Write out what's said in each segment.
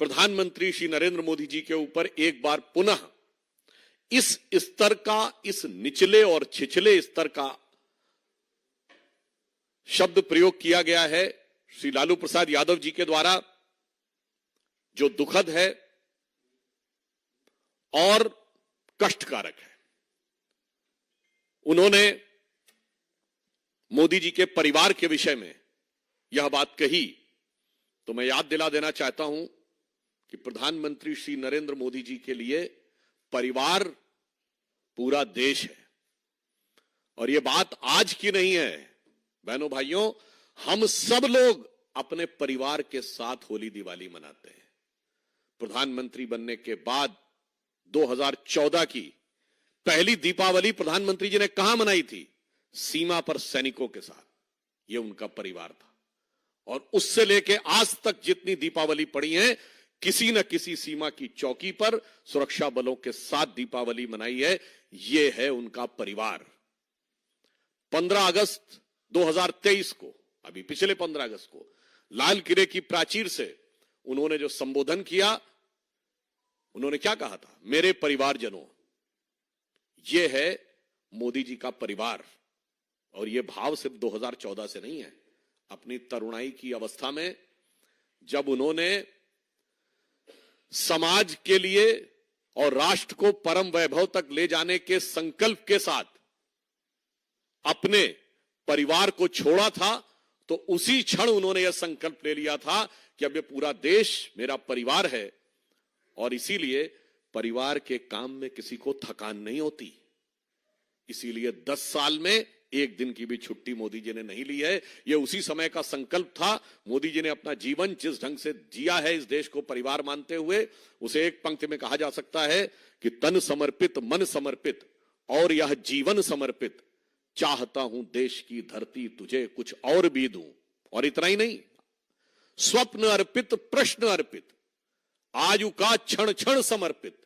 प्रधानमंत्री श्री नरेंद्र मोदी जी के ऊपर एक बार पुनः इस स्तर का, इस निचले और छिछले स्तर का शब्द प्रयोग किया गया है श्री लालू प्रसाद यादव जी के द्वारा, जो दुखद है और कष्टकारक है। उन्होंने मोदी जी के परिवार के विषय में यह बात कही तो मैं याद दिला देना चाहता हूं कि प्रधानमंत्री श्री नरेंद्र मोदी जी के लिए परिवार पूरा देश है। और यह बात आज की नहीं है बहनों भाइयों, हम सब लोग अपने परिवार के साथ होली दिवाली मनाते हैं। प्रधानमंत्री बनने के बाद 2014 की पहली दीपावली प्रधानमंत्री जी ने कहां मनाई थी? सीमा पर सैनिकों के साथ। यह उनका परिवार था। और उससे लेके आज तक जितनी दीपावली पड़ी है, किसी न किसी सीमा की चौकी पर सुरक्षा बलों के साथ दीपावली मनाई है। यह है उनका परिवार। 15 अगस्त 2023 को, अभी पिछले 15 अगस्त को, लाल किले की प्राचीर से उन्होंने जो संबोधन किया, उन्होंने क्या कहा था? मेरे परिवारजनों। यह है मोदी जी का परिवार। और यह भाव सिर्फ 2014 से नहीं है। अपनी तरुणाई की अवस्था में जब उन्होंने समाज के लिए और राष्ट्र को परम वैभव तक ले जाने के संकल्प के साथ अपने परिवार को छोड़ा था, तो उसी क्षण उन्होंने यह संकल्प ले लिया था कि अब ये पूरा देश मेरा परिवार है। और इसीलिए परिवार के काम में किसी को थकान नहीं होती। इसीलिए 10 साल में एक दिन की भी छुट्टी मोदी जी ने नहीं ली है। यह उसी समय का संकल्प था। मोदी जी ने अपना जीवन जिस ढंग से जिया है इस देश को परिवार मानते हुए, उसे एक पंक्ति में कहा जा सकता है कि तन समर्पित, मन समर्पित और यह जीवन समर्पित, चाहता हूं देश की धरती तुझे कुछ और भी दूं। और इतना ही नहीं, स्वप्न अर्पित, प्रश्न अर्पित, आयु का क्षण क्षण समर्पित,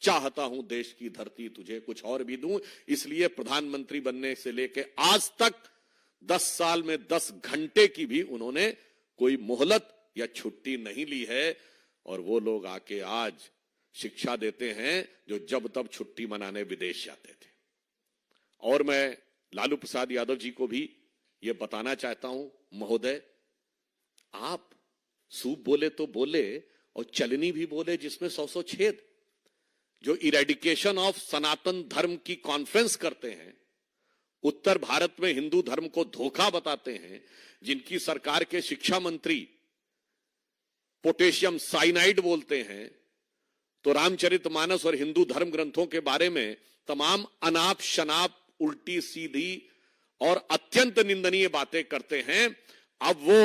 चाहता हूं देश की धरती तुझे कुछ और भी दूं। इसलिए प्रधानमंत्री बनने से लेकर आज तक 10 साल में 10 घंटे की भी उन्होंने कोई मोहलत या छुट्टी नहीं ली है। और वो लोग आके आज शिक्षा देते हैं जो जब तब छुट्टी मनाने विदेश जाते थे। और मैं लालू प्रसाद यादव जी को भी यह बताना चाहता हूं, महोदय, आप सूप बोले तो बोले और चलनी भी बोले जिसमें 100 छेद। जो इरेडिकेशन ऑफ सनातन धर्म की कॉन्फ्रेंस करते हैं, उत्तर भारत में हिंदू धर्म को धोखा बताते हैं, जिनकी सरकार के शिक्षा मंत्री पोटेशियम साइनाइड बोलते हैं, तो रामचरितमानस और हिंदू धर्म ग्रंथों के बारे में तमाम अनाप शनाप, उल्टी सीधी और अत्यंत निंदनीय बातें करते हैं। अब वो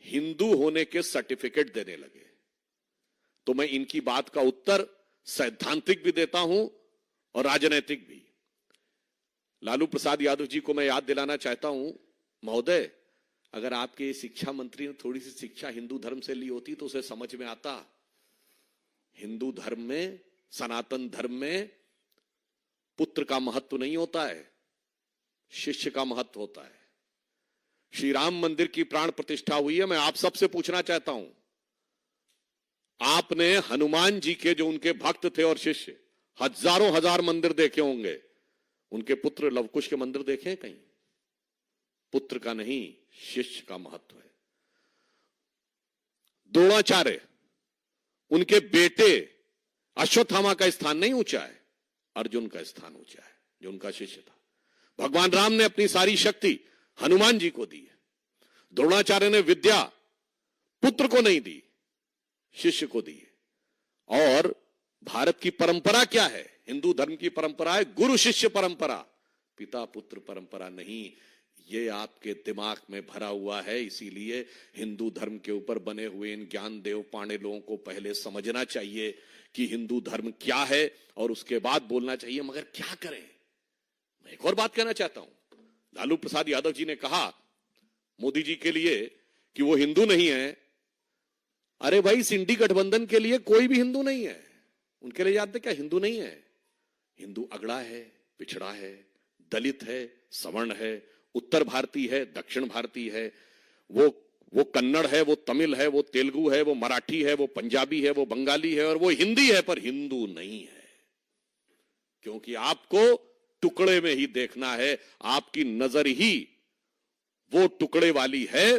हिंदू होने के सर्टिफिकेट देने लगे। तो मैं इनकी बात का उत्तर सैद्धांतिक भी देता हूं और राजनीतिक भी। लालू प्रसाद यादव जी को मैं याद दिलाना चाहता हूं, महोदय, अगर आपके शिक्षा मंत्री ने थोड़ी सी शिक्षा हिंदू धर्म से ली होती तो उसे समझ में आता। हिंदू धर्म में, सनातन धर्म में पुत्र का महत्व नहीं होता है, शिष्य का महत्व होता है। श्री राम मंदिर की प्राण प्रतिष्ठा हुई है। मैं आप सबसे पूछना चाहता हूं, आपने हनुमान जी के जो उनके भक्त थे और शिष्य, हजारों हजार मंदिर देखे होंगे, उनके पुत्र लवकुश के मंदिर देखे कहीं? पुत्र का नहीं, शिष्य का महत्व है। द्रोणाचार्य, उनके बेटे अश्वत्थामा का स्थान नहीं ऊंचा है, अर्जुन का स्थान ऊंचा है, जो उनका शिष्य था। भगवान राम ने अपनी सारी शक्ति हनुमान जी को दी है। द्रोणाचार्य ने विद्या पुत्र को नहीं दी, शिष्य को दी है। और भारत की परंपरा क्या है? हिंदू धर्म की परंपरा है गुरु शिष्य परंपरा, पिता पुत्र परंपरा नहीं। ये आपके दिमाग में भरा हुआ है। इसीलिए हिंदू धर्म के ऊपर बने हुए इन ज्ञान देव पांडे लोगों को पहले समझना चाहिए कि हिंदू धर्म क्या है और उसके बाद बोलना चाहिए। मगर क्या करें? मैं एक और बात कहना चाहता हूं। लालू प्रसाद यादव जी ने कहा मोदी जी के लिए कि वो हिंदू नहीं है। अरे भाई, इंडी गठबंधन के लिए कोई भी हिंदू नहीं है। उनके लिए याद है क्या हिंदू नहीं है? हिंदू अगड़ा है, पिछड़ा है, दलित है, सवर्ण है, उत्तर भारतीय है, दक्षिण भारतीय है, वो वो कन्नड़ है, वो तमिल है, वो तेलुगु है, वो मराठी है, वो पंजाबी है, वो बंगाली है और वो हिंदी है, पर हिंदू नहीं है। क्योंकि आपको टुकड़े में ही देखना है, आपकी नजर ही वो टुकड़े वाली है।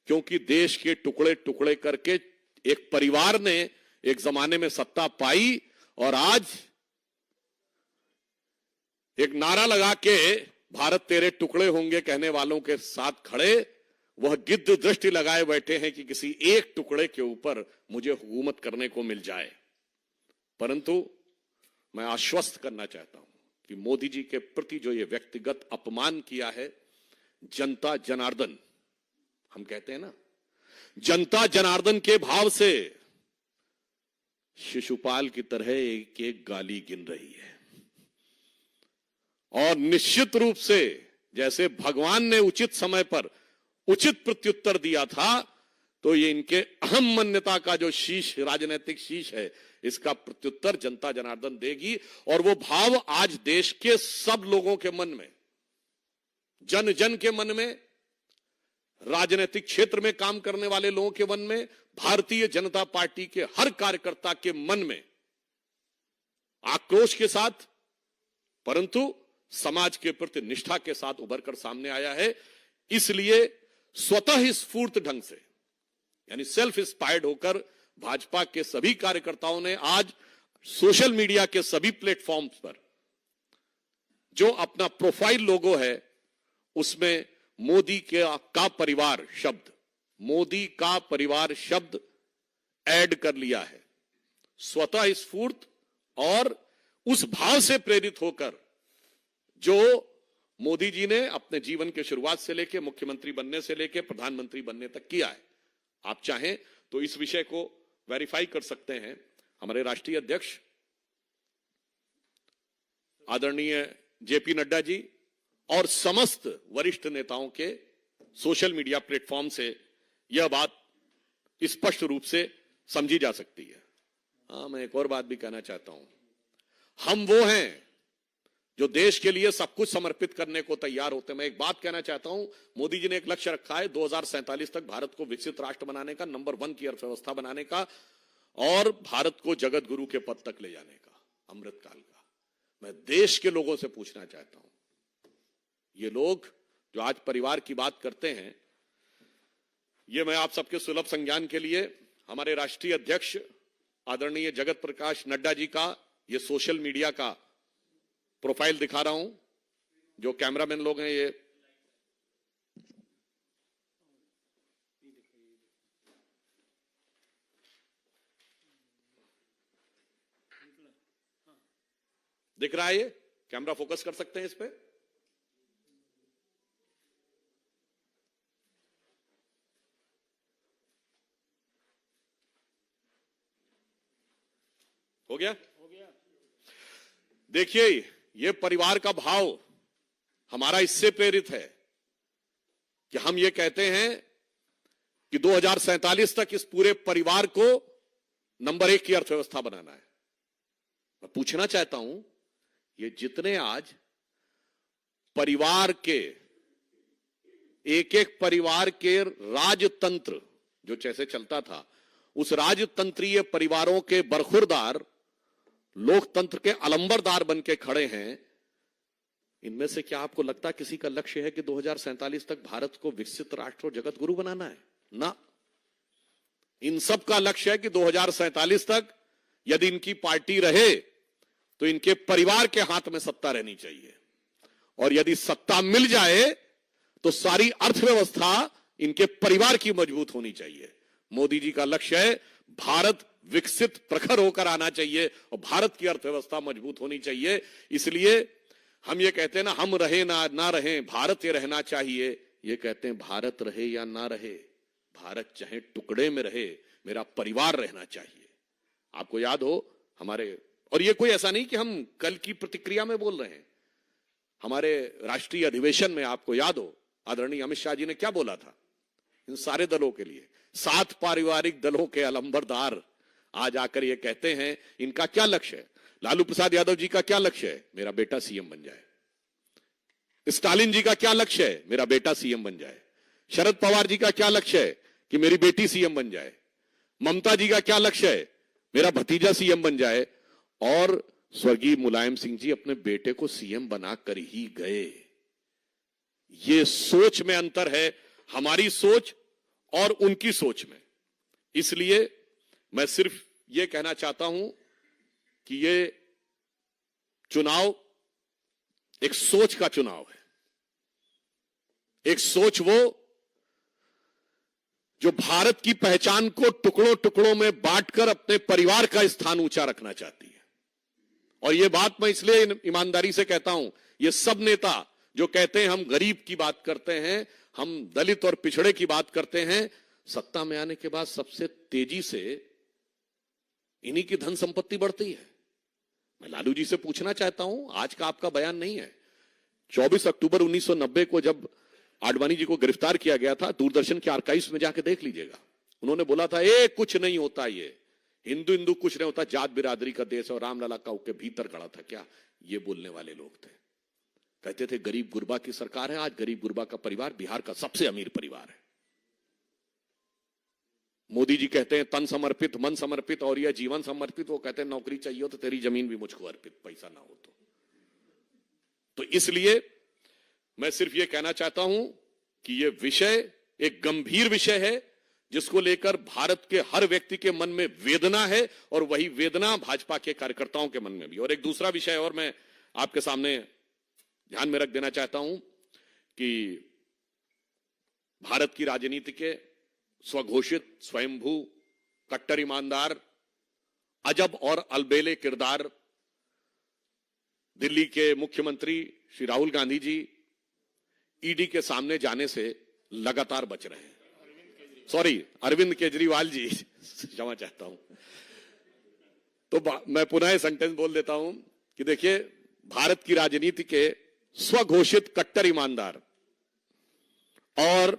क्योंकि देश के टुकड़े टुकड़े करके एक परिवार ने एक जमाने में सत्ता पाई और आज एक नारा लगा के भारत तेरे टुकड़े होंगे कहने वालों के साथ खड़े वह गिद्ध दृष्टि लगाए बैठे हैं कि किसी एक टुकड़े के ऊपर मुझे हुकूमत करने को मिल जाए। परंतु मैं आश्वस्त करना चाहता हूं कि मोदी जी के प्रति जो ये व्यक्तिगत अपमान किया है, जनता जनार्दन हम कहते हैं ना, जनता जनार्दन के भाव से शिशुपाल की तरह एक एक गाली गिन रही है। और निश्चित रूप से जैसे भगवान ने उचित समय पर उचित प्रत्युत्तर दिया था, तो ये इनके अहम मान्यता का जो शीश, राजनीतिक शीश है, इसका प्रत्युत्तर जनता जनार्दन देगी। और वो भाव आज देश के सब लोगों के मन में, जन जन के मन में, राजनीतिक क्षेत्र में काम करने वाले लोगों के मन में, भारतीय जनता पार्टी के हर कार्यकर्ता के मन में आक्रोश के साथ, परंतु समाज के प्रति निष्ठा के साथ उभरकर सामने आया है। इसलिए स्वतः स्फूर्त ढंग से, यानी सेल्फ इंस्पायर्ड होकर भाजपा के सभी कार्यकर्ताओं ने आज सोशल मीडिया के सभी प्लेटफॉर्म्स पर जो अपना प्रोफाइल लोगो है उसमें मोदी का परिवार शब्द, मोदी का परिवार शब्द ऐड कर लिया है। स्वतः स्फूर्त और उस भाव से प्रेरित होकर जो मोदी जी ने अपने जीवन के शुरुआत से लेकर मुख्यमंत्री बनने से लेकर प्रधानमंत्री बनने तक किया है। आप चाहें तो इस विषय को वेरीफाई कर सकते हैं। हमारे राष्ट्रीय अध्यक्ष आदरणीय जेपी नड्डा जी और समस्त वरिष्ठ नेताओं के सोशल मीडिया प्लेटफॉर्म से यह बात स्पष्ट रूप से समझी जा सकती है। हां, मैं एक और बात भी कहना चाहता हूं। हम वो हैं जो देश के लिए सब कुछ समर्पित करने को तैयार होते हैं। मैं एक बात कहना चाहता हूं, मोदी जी ने एक लक्ष्य रखा है 2047 तक भारत को विकसित राष्ट्र बनाने का, नंबर 1 की अर्थव्यवस्था बनाने का और भारत को जगत गुरु के पद तक ले जाने का, अमृतकाल का। मैं देश के लोगों से पूछना चाहता हूं, ये लोग जो आज परिवार की बात करते हैं, ये मैं आप सबके सुलभ संज्ञान के लिए हमारे राष्ट्रीय अध्यक्ष आदरणीय जगत प्रकाश नड्डा जी का ये सोशल मीडिया का प्रोफाइल दिखा रहा हूं। जो कैमरामैन लोग हैं ये दिख रहा है, ये कैमरा फोकस कर सकते हैं इस पे। हो गया? देखिए, ये परिवार का भाव हमारा इससे प्रेरित है कि हम ये कहते हैं कि 2047 तक इस पूरे परिवार को नंबर 1 की अर्थव्यवस्था बनाना है। मैं पूछना चाहता हूं, ये जितने आज परिवार के एक एक परिवार के राजतंत्र जो जैसे चलता था, उस राजतंत्रीय परिवारों के बरखुरदार लोकतंत्र के अलंबरदार बन के खड़े हैं, इनमें से क्या आपको लगता किसी का लक्ष्य है कि 2047 तक भारत को विकसित राष्ट्र और जगत गुरु बनाना है? ना, इन सब का लक्ष्य है कि 2047 तक यदि इनकी पार्टी रहे तो इनके परिवार के हाथ में सत्ता रहनी चाहिए, और यदि सत्ता मिल जाए तो सारी अर्थव्यवस्था इनके परिवार की मजबूत होनी चाहिए। मोदी जी का लक्ष्य है भारत विकसित प्रखर होकर आना चाहिए और भारत की अर्थव्यवस्था मजबूत होनी चाहिए। इसलिए हम ये कहते हैं ना, हम रहे ना रहे, भारत ये रहना चाहिए। ये कहते हैं भारत रहे या ना रहे, भारत चाहे टुकड़े में रहे, मेरा परिवार रहना चाहिए। आपको याद हो हमारे, और ये कोई ऐसा नहीं कि हम कल की प्रतिक्रिया में बोल रहे हैं, हमारे राष्ट्रीय अधिवेशन में आपको याद हो आदरणीय अमित शाह जी ने क्या बोला था इन सारे दलों के लिए। 7 पारिवारिक दलों के अलंबरदार आज आकर ये कहते हैं, इनका क्या लक्ष्य है? लालू प्रसाद यादव जी का क्या लक्ष्य है? मेरा बेटा सीएम बन जाए। स्टालिन जी का क्या लक्ष्य है? मेरा बेटा सीएम बन जाए। शरद पवार जी का क्या लक्ष्य है? कि मेरी बेटी सीएम बन जाए, ममता जी का क्या लक्ष्य है, मेरा भतीजा सीएम बन जाए, और स्वर्गीय मुलायम सिंह जी अपने बेटे को सीएम बनाकर ही गए। ये सोच में अंतर है, हमारी सोच और उनकी सोच में। इसलिए मैं सिर्फ ये कहना चाहता हूं कि ये चुनाव एक सोच का चुनाव है, एक सोच वो जो भारत की पहचान को टुकड़ों टुकड़ों में बांटकर अपने परिवार का स्थान ऊंचा रखना चाहती है। और यह बात मैं इसलिए ईमानदारी से कहता हूं, ये सब नेता जो कहते हैं हम गरीब की बात करते हैं, हम दलित और पिछड़े की बात करते हैं, सत्ता में आने के बाद सबसे तेजी से इन्हीं की धन संपत्ति बढ़ती है। मैं लालू जी से पूछना चाहता हूं, आज का आपका बयान नहीं है, 24 अक्टूबर 1990 को जब आडवाणी जी को गिरफ्तार किया गया था, दूरदर्शन के आर्काइव्स में जाके देख लीजिएगा, उन्होंने बोला था कुछ नहीं होता, ये हिंदू हिंदू कुछ नहीं होता, जात बिरादरी का देश और रामलला का के भीतर खड़ा था क्या। ये बोलने वाले लोग थे, कहते थे गरीब गुरबा की सरकार है। आज गरीब गुरबा का परिवार बिहार का सबसे अमीर परिवार है। मोदी जी कहते हैं तन समर्पित मन समर्पित और यह जीवन समर्पित, वो कहते हैं नौकरी चाहिए तो तेरी जमीन भी मुझको अर्पित, पैसा ना हो तो इसलिए मैं सिर्फ यह कहना चाहता हूं कि यह विषय एक गंभीर विषय है, जिसको लेकर भारत के हर व्यक्ति के मन में वेदना है, और वही वेदना भाजपा के कार्यकर्ताओं के मन में भी। और एक दूसरा विषय और मैं आपके सामने ध्यान में रख देना चाहता हूं कि भारत की राजनीति के स्वघोषित स्वयंभू कट्टर ईमानदार अजब और अलबेले किरदार दिल्ली के मुख्यमंत्री श्री राहुल गांधी जी ईडी के सामने जाने से लगातार बच रहे हैं। सॉरी, अरविंद केजरीवाल जी, क्षमा चाहता हूं। तो मैं पुनः सेंटेंस बोल देता हूं कि देखिए, भारत की राजनीति के स्वघोषित कट्टर ईमानदार और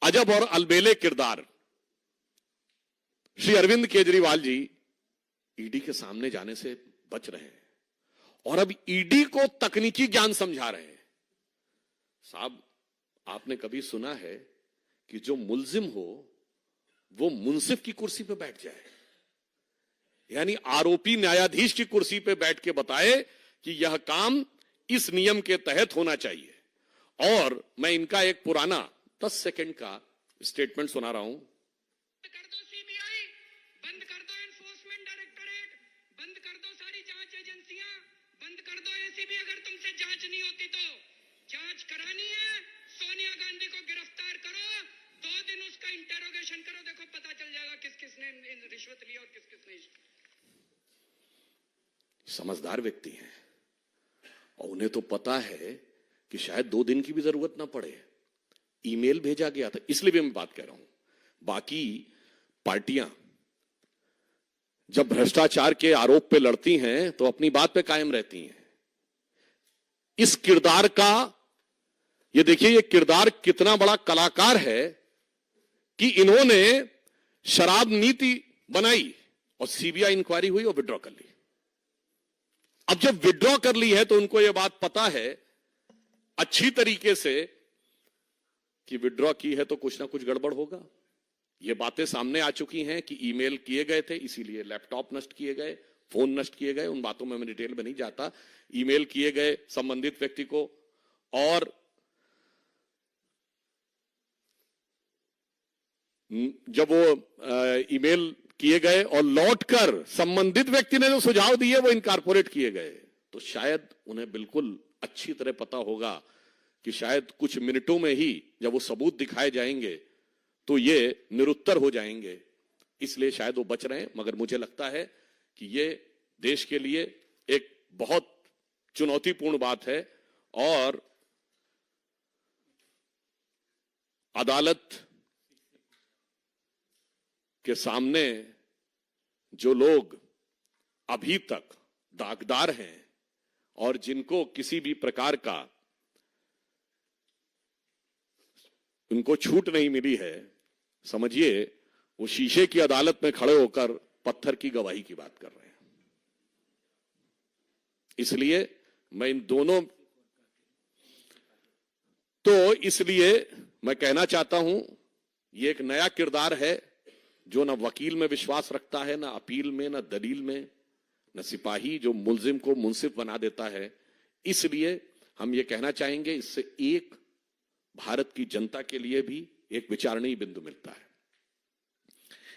अजब और अलबेले किरदार श्री अरविंद केजरीवाल जी ईडी के सामने जाने से बच रहे हैं, और अब ईडी को तकनीकी ज्ञान समझा रहे हैं। साहब, आपने कभी सुना है कि जो मुल्जिम हो वो मुंसिफ की कुर्सी पे बैठ जाए, यानी आरोपी न्यायाधीश की कुर्सी पे बैठ के बताए कि यह काम इस नियम के तहत होना चाहिए। और मैं इनका एक पुराना 10 सेकंड का स्टेटमेंट सुना रहा हूं। कर दो सीबीआई, बंद कर दो एनफोर्समेंट डायरेक्टरेट, बंद कर दो सारी जांच एजेंसियां, बंद कर दो एसीबी। अगर तुमसे जांच नहीं होती तो जांच करानी है, सोनिया गांधी को गिरफ्तार करो, 2 दिन उसका इंटेरोगेशन करो, देखो पता चल जाएगा किस किसने रिश्वत ली और किस किसने। समझदार व्यक्ति हैं और उन्हें तो पता है कि शायद 2 दिन की भी जरूरत ना पड़े। ईमेल भेजा गया था, इसलिए भी मैं बात कह रहा हूं। बाकी पार्टियां जब भ्रष्टाचार के आरोप पे लड़ती हैं तो अपनी बात पे कायम रहती हैं। इस किरदार का ये देखिए, ये किरदार कितना बड़ा कलाकार है कि इन्होंने शराब नीति बनाई और सीबीआई इंक्वायरी हुई और विड्रॉ कर ली। अब जब विड्रॉ कर ली है तो उनको यह बात पता है अच्छी तरीके से कि विड्रॉ की है तो कुछ ना कुछ गड़बड़ होगा। ये बातें सामने आ चुकी हैं कि ईमेल किए गए थे, इसीलिए लैपटॉप नष्ट किए गए, फोन नष्ट किए गए। उन बातों में मैं डिटेल में नहीं जाता। ईमेल किए गए संबंधित व्यक्ति को, और जब वो ईमेल किए गए और लौटकर संबंधित व्यक्ति ने जो सुझाव दिए वो इनकॉर्पोरेट किए गए, तो शायद उन्हें बिल्कुल अच्छी तरह पता होगा कि शायद कुछ मिनटों में ही जब वो सबूत दिखाए जाएंगे तो ये निरुत्तर हो जाएंगे, इसलिए शायद वो बच रहे हैं। मगर मुझे लगता है कि ये देश के लिए एक बहुत चुनौतीपूर्ण बात है, और अदालत के सामने जो लोग अभी तक दागदार हैं और जिनको किसी भी प्रकार का उनको छूट नहीं मिली है, समझिए वो शीशे की अदालत में खड़े होकर पत्थर की गवाही की बात कर रहे हैं। इसलिए मैं इन दोनों इसलिए मैं कहना चाहता हूं, ये एक नया किरदार है जो न वकील में विश्वास रखता है, न अपील में, न दलील में, न सिपाही जो मुल्जिम को मुंसिफ बना देता है। इसलिए हम ये कहना चाहेंगे, इससे एक भारत की जनता के लिए भी एक विचारणीय बिंदु मिलता है।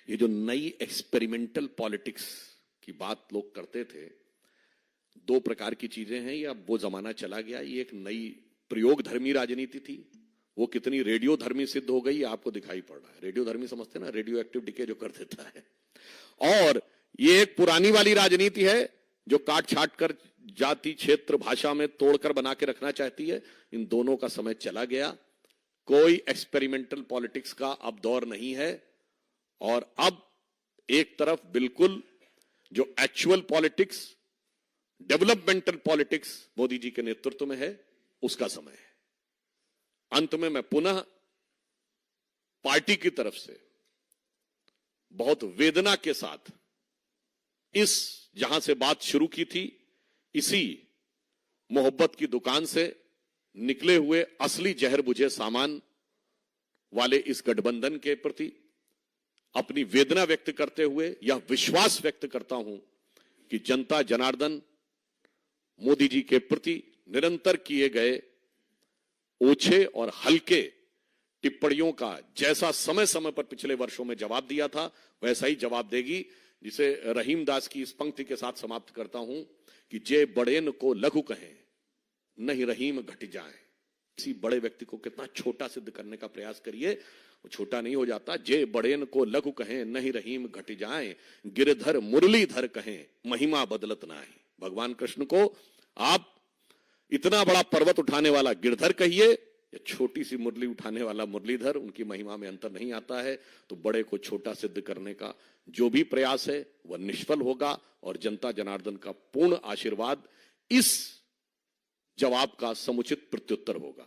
ये जो नई एक्सपेरिमेंटल पॉलिटिक्स की बात लोग करते थे, दो प्रकार की चीजें हैं। ये अब वो जमाना चला गया। ये एक नई प्रयोग धर्मी राजनीति थी, वो कितनी रेडियो धर्मी सिद्ध हो गई आपको दिखाई पड़ रहा है। रेडियो धर्मी समझते ना, रेडियो एक्टिव डिके जो कर देता है। और ये एक पुरानी वाली राजनीति है जो काट छाट कर जाति क्षेत्र भाषा में तोड़कर बना के रखना चाहती है। इन दोनों का समय चला गया। कोई एक्सपेरिमेंटल पॉलिटिक्स का अब दौर नहीं है। और अब एक तरफ बिल्कुल जो actual politics, developmental politics Modi ji के नेतृत्व में है, उसका समय है। अंत में मैं पुनः पार्टी की तरफ से बहुत वेदना के साथ इस जहां से बात शुरू की थी, इसी मोहब्बत की दुकान से निकले हुए असली जहर बुझे सामान वाले इस गठबंधन के प्रति अपनी वेदना व्यक्त करते हुए यह विश्वास व्यक्त करता हूं कि जनता जनार्दन मोदी जी के प्रति निरंतर किए गए ओछे और हल्के टिप्पणियों का जैसा समय समय पर पिछले वर्षों में जवाब दिया था, वैसा ही जवाब देगी। जिसे रहीम दास की इस पंक्ति के साथ समाप्त करता हूं कि जे बड़ेन को लघु कहें नहीं रहीम घट जाए। किसी बड़े व्यक्ति को कितना छोटा सिद्ध करने का प्रयास करिए, वो छोटा नहीं हो जाता। जे बड़ेन को लघु कहें नहीं रहीम घट जाए, गिरधर मुरलीधर कहें महिमा बदलत ना है। भगवान कृष्ण को आप इतना बड़ा पर्वत उठाने वाला गिरधर कहिए या छोटी सी मुरली उठाने वाला मुरलीधर, उनकी महिमा में अंतर नहीं आता है। तो बड़े को छोटा सिद्ध करने का जो भी प्रयास है वह निष्फल होगा और जनता जनार्दन का पूर्ण आशीर्वाद इस जवाब का समुचित प्रत्युत्तर होगा।